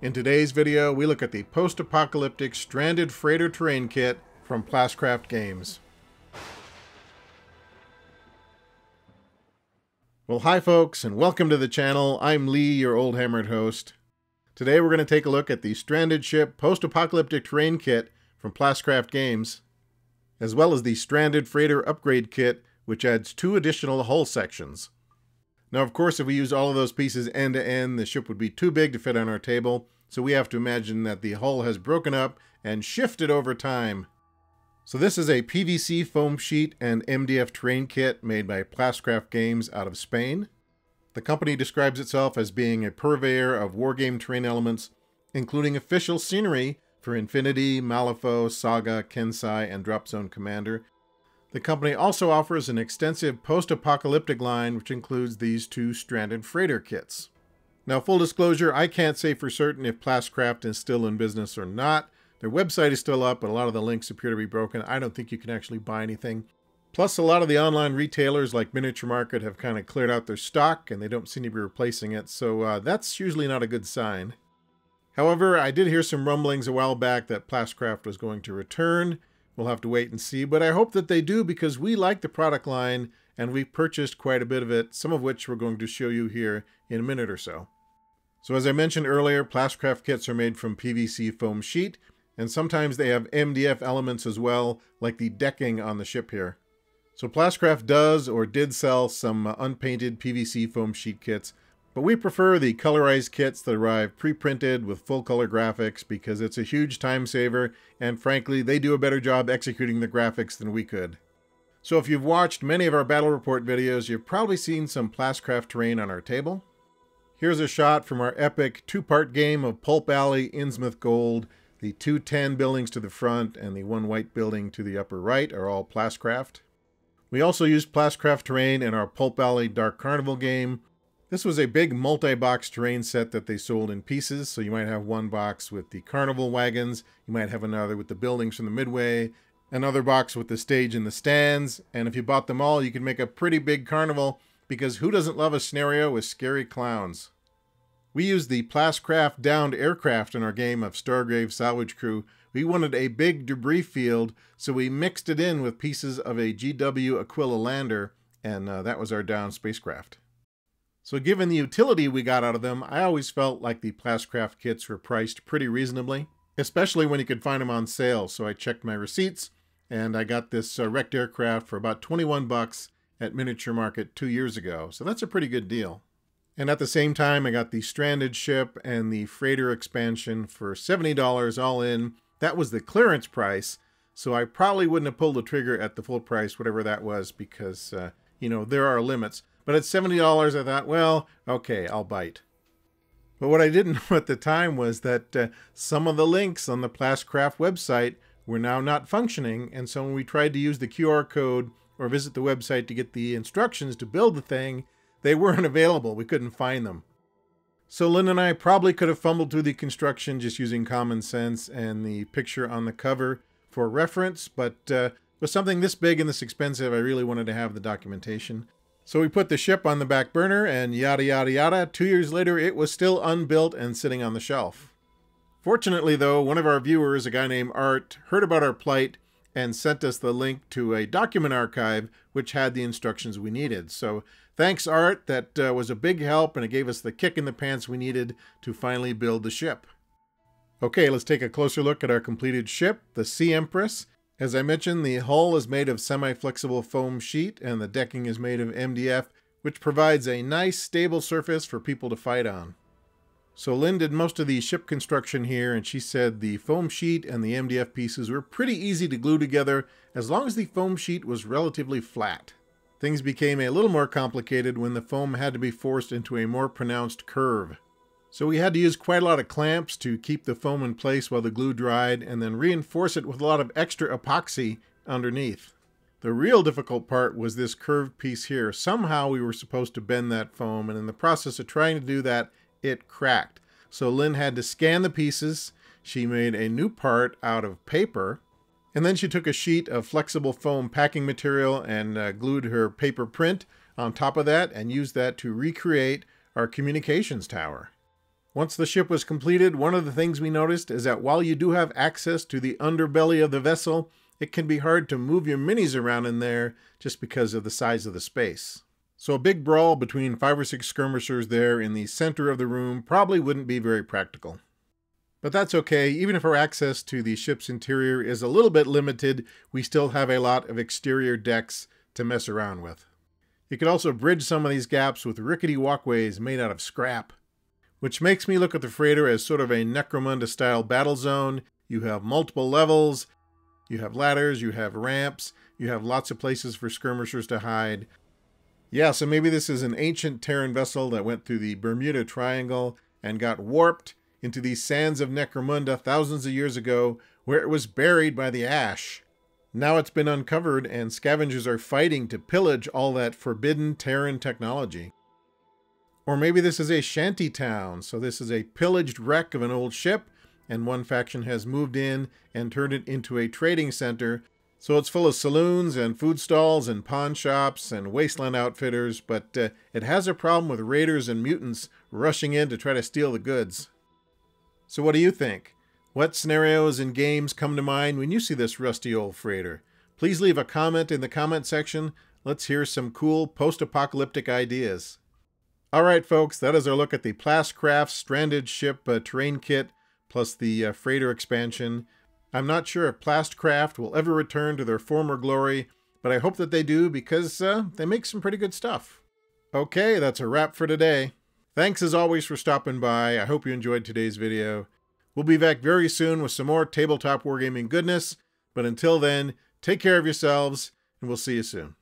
In today's video, we look at the post-apocalyptic stranded freighter terrain kit from Plast Craft Games. Well, hi folks, and welcome to the channel. I'm Lee, your old hammered host. Today we're going to take a look at the stranded ship post-apocalyptic terrain kit from Plast Craft Games, as well as the stranded freighter upgrade kit, which adds 2 additional hull sections. Now, of course, if we use all of those pieces end to end, the ship would be too big to fit on our table, so we have to imagine that the hull has broken up and shifted over time. So this is a PVC foam sheet and MDF terrain kit made by Plast Craft Games out of Spain. The company describes itself as being a purveyor of wargame terrain elements, including official scenery for Infinity, Malifaux, Saga, Kensai, and Drop Zone Commander. The company also offers an extensive post-apocalyptic line, which includes these 2 stranded freighter kits. Now, full disclosure, I can't say for certain if Plast Craft is still in business or not. Their website is still up, but a lot of the links appear to be broken. I don't think you can actually buy anything. Plus, a lot of the online retailers like Miniature Market have kind of cleared out their stock, and they don't seem to be replacing it, so that's usually not a good sign. However, I did hear some rumblings a while back that Plast Craft was going to return. We'll have to wait and see, but I hope that they do because we like the product line and we've purchased quite a bit of it, some of which we're going to show you here in a minute or so. So as I mentioned earlier, Plast Craft kits are made from PVC foam sheet, and sometimes they have MDF elements as well, like the decking on the ship here. So Plast Craft does or did sell some unpainted PVC foam sheet kits, but we prefer the colorized kits that arrive pre-printed with full color graphics because it's a huge time saver, and frankly, they do a better job executing the graphics than we could. So if you've watched many of our battle report videos, you've probably seen some Plast Craft terrain on our table. Here's a shot from our epic 2-part game of Pulp Alley Innsmouth Gold. The 2 tan buildings to the front and the 1 white building to the upper right are all Plast Craft. We also used Plast Craft terrain in our Pulp Alley Dark Carnival game. This was a big multi-box terrain set that they sold in pieces, so you might have 1 box with the carnival wagons, you might have another with the buildings from the midway, another box with the stage and the stands, and if you bought them all, you could make a pretty big carnival, because who doesn't love a scenario with scary clowns? We used the Plast Craft downed aircraft in our game of Stargrave Salvage Crew. We wanted a big debris field, so we mixed it in with pieces of a GW Aquila lander, and that was our downed spacecraft. So given the utility we got out of them, I always felt like the Plast Craft kits were priced pretty reasonably, especially when you could find them on sale. So I checked my receipts, and I got this wrecked aircraft for about 21 bucks at Miniature Market 2 years ago. So that's a pretty good deal. And at the same time, I got the stranded ship and the freighter expansion for $70 all in. That was the clearance price, so I probably wouldn't have pulled the trigger at the full price, whatever that was, because, there are limits. But at $70, I thought, well, okay, I'll bite. But what I didn't know at the time was that some of the links on the Plast Craft website were now not functioning, and so when we tried to use the QR code or visit the website to get the instructions to build the thing, they weren't available. We couldn't find them. So Lynn and I probably could have fumbled through the construction just using common sense and the picture on the cover for reference, but with something this big and this expensive, I really wanted to have the documentation. So we put the ship on the back burner and yada yada yada. 2 years later, it was still unbuilt and sitting on the shelf. Fortunately though, one of our viewers, a guy named Art, heard about our plight and sent us the link to a document archive which had the instructions we needed. So thanks, Art. That was a big help, and it gave us the kick in the pants we needed to finally build the ship. Okay, let's take a closer look at our completed ship, the Sea Empress. As I mentioned, the hull is made of semi-flexible foam sheet, and the decking is made of MDF, which provides a nice, stable surface for people to fight on. So Lynn did most of the ship construction here, and she said the foam sheet and the MDF pieces were pretty easy to glue together as long as the foam sheet was relatively flat. Things became a little more complicated when the foam had to be forced into a more pronounced curve. So we had to use quite a lot of clamps to keep the foam in place while the glue dried, and then reinforce it with a lot of extra epoxy underneath. The real difficult part was this curved piece here. Somehow we were supposed to bend that foam, and in the process of trying to do that, it cracked. So Lynn had to scan the pieces. She made a new part out of paper, and then she took a sheet of flexible foam packing material and glued her paper print on top of that and used that to recreate our communications tower. Once the ship was completed, one of the things we noticed is that while you do have access to the underbelly of the vessel, it can be hard to move your minis around in there just because of the size of the space. So a big brawl between 5 or 6 skirmishers there in the center of the room probably wouldn't be very practical. But that's okay. Even if our access to the ship's interior is a little bit limited, we still have a lot of exterior decks to mess around with. You could also bridge some of these gaps with rickety walkways made out of scrap, which makes me look at the freighter as sort of a Necromunda-style battle zone. You have multiple levels, you have ladders, you have ramps, you have lots of places for skirmishers to hide. Yeah, so maybe this is an ancient Terran vessel that went through the Bermuda Triangle and got warped into these sands of Necromunda thousands of years ago, where it was buried by the ash. Now it's been uncovered, and scavengers are fighting to pillage all that forbidden Terran technology. Or maybe this is a shanty town, so this is a pillaged wreck of an old ship, and one faction has moved in and turned it into a trading center. So it's full of saloons and food stalls and pawn shops and wasteland outfitters, but it has a problem with raiders and mutants rushing in to try to steal the goods. So what do you think? What scenarios and games come to mind when you see this rusty old freighter? Please leave a comment in the comment section. Let's hear some cool post-apocalyptic ideas. Alright folks, that is our look at the Plast Craft Stranded Ship Terrain Kit plus the freighter expansion. I'm not sure if Plast Craft will ever return to their former glory, but I hope that they do because they make some pretty good stuff. Okay, that's a wrap for today. Thanks as always for stopping by. I hope you enjoyed today's video. We'll be back very soon with some more tabletop wargaming goodness, but until then, take care of yourselves, and we'll see you soon.